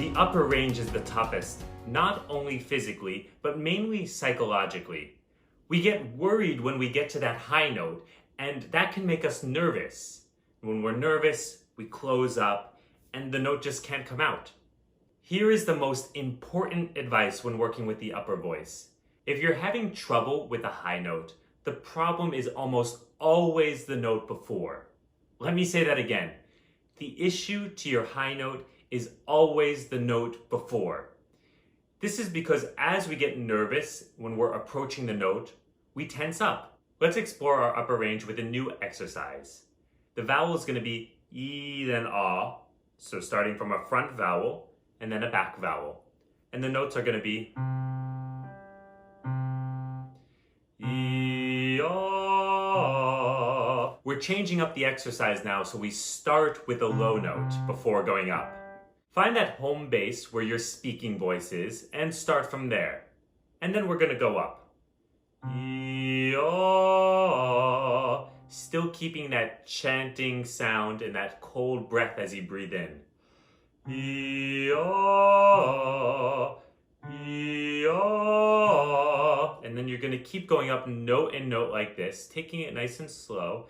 The upper range is the toughest, not only physically, but mainly psychologically. We get worried when we get to that high note, and that can make us nervous. When we're nervous, we close up, and the note just can't come out. Here is the most important advice when working with the upper voice. If you're having trouble with a high note, the problem is almost always the note before. Let me say that again. The issue to your high note is always the note before. This is because as we get nervous when we're approaching the note, we tense up. Let's explore our upper range with a new exercise. The vowel is going to be E then ah, so starting from a front vowel and then a back vowel. And the notes are going to be E ah. We're changing up the exercise now, so we start with a low note before going up. Find that home base where your speaking voice is and start from there. And then we're going to go up. E-ah. Still keeping that chanting sound and that cold breath as you breathe in. E-ah. E-ah. And then you're going to keep going up note and note like this, taking it nice and slow.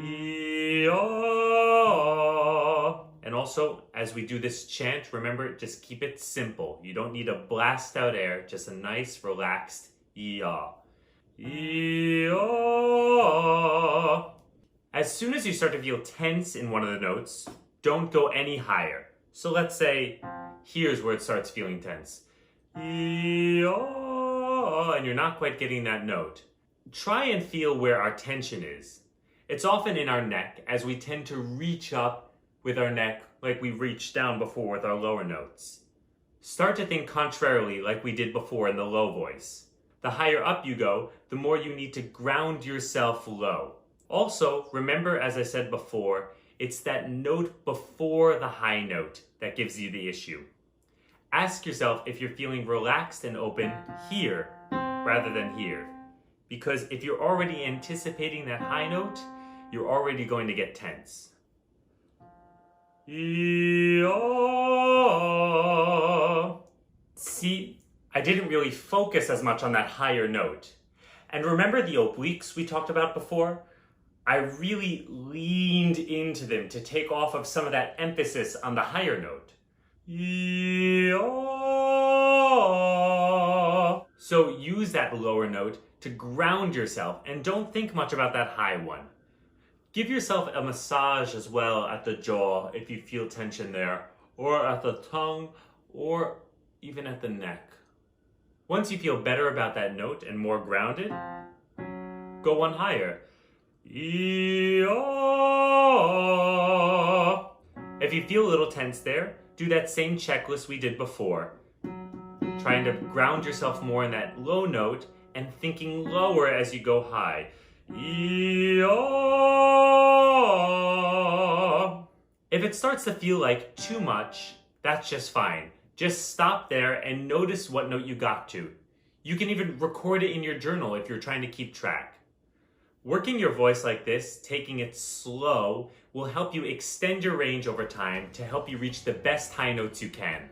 E-ah. And also, as we do this chant, remember, just keep it simple. You don't need a blast out air, just a nice, relaxed E-ah. E-ah. As soon as you start to feel tense in one of the notes, don't go any higher. So let's say, here's where it starts feeling tense. E-ah. And you're not quite getting that note. Try and feel where our tension is. It's often in our neck, as we tend to reach up with our neck like we reached down before with our lower notes. Start to think contrarily like we did before in the low voice. The higher up you go, the more you need to ground yourself low. Also, remember, as I said before, it's that note before the high note that gives you the issue. Ask yourself if you're feeling relaxed and open here rather than here. Because if you're already anticipating that high note, you're already going to get tense. E-ah. See, I didn't really focus as much on that higher note. And remember the obliques we talked about before? I really leaned into them to take off of some of that emphasis on the higher note. E-ah. So use that lower note to ground yourself and don't think much about that high one. Give yourself a massage as well at the jaw if you feel tension there, or at the tongue, or even at the neck. Once you feel better about that note and more grounded, go one higher. E-ah. If you feel a little tense there, do that same checklist we did before. Trying to ground yourself more in that low note and thinking lower as you go high. E-ah. If it starts to feel like too much, that's just fine. Just stop there and notice what note you got to. You can even record it in your journal if you're trying to keep track. Working your voice like this, taking it slow, will help you extend your range over time to help you reach the best high notes you can.